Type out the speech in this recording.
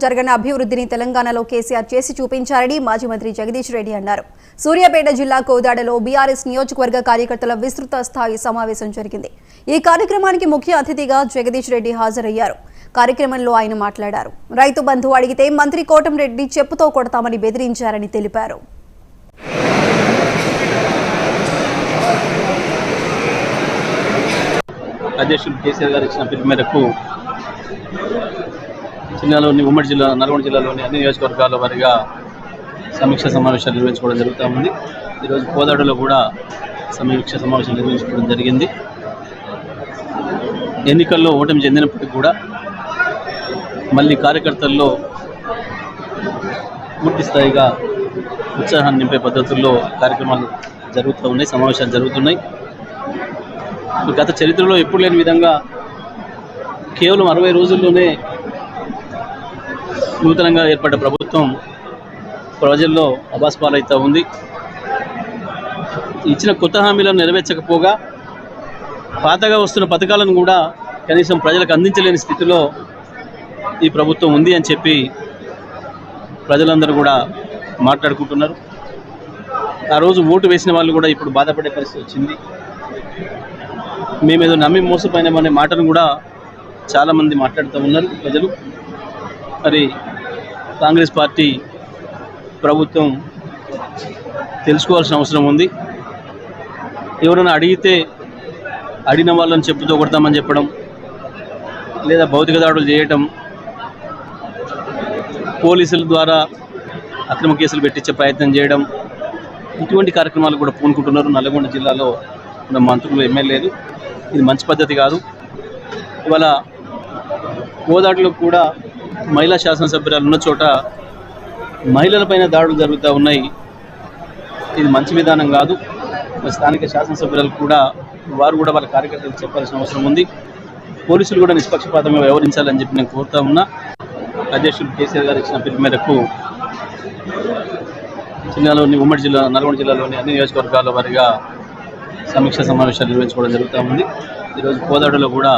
జరగని అభివృద్ధిని తెలంగాణలో కేసీఆర్ చేసి చూపించారని మాజీ మంత్రి జగదీష్ రెడ్డి అన్నారు. సూర్యాపేట జిల్లా కోదాడలో బీఆర్ఎస్ నియోజకవర్గ కార్యకర్తల విస్తృత స్థాయి సమావేశం జరిగింది. ఈ కార్యక్రమానికి ముఖ్య అతిథిగా జగదీష్ రెడ్డి హాజరయ్యారు. కార్యక్రమంలో ఆయన మాట్లాడారు. రైతు బంధు అడిగితే మంత్రి కోటంరెడ్డి చెప్పుతో కొడతామని బెదిరించారని తెలిపారు. అధ్యక్షులు కేసీఆర్ గారు ఇచ్చిన పిలుపు మేరకు జిల్లాలోని ఉమ్మడి జిల్లా నల్గొండ జిల్లాలోని అన్ని నియోజకవర్గాల వారిగా సమీక్ష సమావేశాలు నిర్వహించుకోవడం జరుగుతూ ఉంది. ఈరోజు కోదాడలో కూడా సమీక్ష సమావేశాలు నిర్వహించుకోవడం జరిగింది. ఎన్నికల్లో ఓటమి చెందినప్పటికీ కూడా మళ్ళీ కార్యకర్తల్లో పూర్తి స్థాయిగా ఉత్సాహాన్ని నింపే పద్ధతుల్లో కార్యక్రమాలు జరుగుతూ ఉన్నాయి, సమావేశాలు జరుగుతున్నాయి. గత చరిత్రలో ఎప్పుడు లేని విధంగా కేవలం 60 రోజుల్లోనే నూతనంగా ఏర్పడ్డ ప్రభుత్వం ప్రజల్లో అబాస్పాలవుతూ ఉంది. ఇచ్చిన కొత్త హామీలను నెరవేర్చకపోగా పాతగా వస్తున్న పథకాలను కూడా కనీసం ప్రజలకు అందించలేని స్థితిలో ఈ ప్రభుత్వం ఉంది అని చెప్పి ప్రజలందరూ కూడా మాట్లాడుకుంటున్నారు. ఆ రోజు ఓటు వేసిన వాళ్ళు కూడా ఇప్పుడు బాధపడే పరిస్థితి వచ్చింది. మేమేదో నమ్మి మోసపోయినామనే మాటను కూడా చాలామంది మాట్లాడుతూ ఉన్నారు ప్రజలు. మరి కాంగ్రెస్ పార్టీ ప్రభుత్వం తెలుసుకోవాల్సిన అవసరం ఉంది. ఎవరైనా అడిగితే అడిగిన వాళ్ళని చెప్పుతో కొడతామని చెప్పడం, లేదా భౌతిక దాడులు చేయటం, పోలీసుల ద్వారా అక్రమ కేసులు పెట్టించే ప్రయత్నం చేయడం, ఇటువంటి కార్యక్రమాలు కూడా పూనుకుంటున్నారు నల్గొండ జిల్లాలో ఉన్న మంత్రులు, ఎమ్మెల్యేలు. ఇది మంచి పద్ధతి కాదు. ఇవాళ కోదాడలో కూడా మహిళా శాసనసభ్యురాలు ఉన్న చోట మహిళలపైన దాడులు జరుగుతూ ఉన్నాయి. ఇది మంచి విధానం కాదు. స్థానిక శాసనసభ్యురాలు కూడా వారు కూడా వాళ్ళ కార్యకర్తలకు చెప్పాల్సిన అవసరం ఉంది. పోలీసులు కూడా నిష్పక్షపాతంగా వ్యవహరించాలని చెప్పి నేను కోరుతా ఉన్నా. అధ్యక్షులు కేసీఆర్ గారు ఇచ్చిన పిలుపు మేరకు జిల్లాలోని ఉమ్మడి జిల్లా నల్గొండ జిల్లాలోని అన్ని నియోజకవర్గాల వారిగా సమీక్ష సమావేశాలు నిర్వహించుకోవడం జరుగుతూ ఉంది. ఈరోజు కోదాడలో కూడా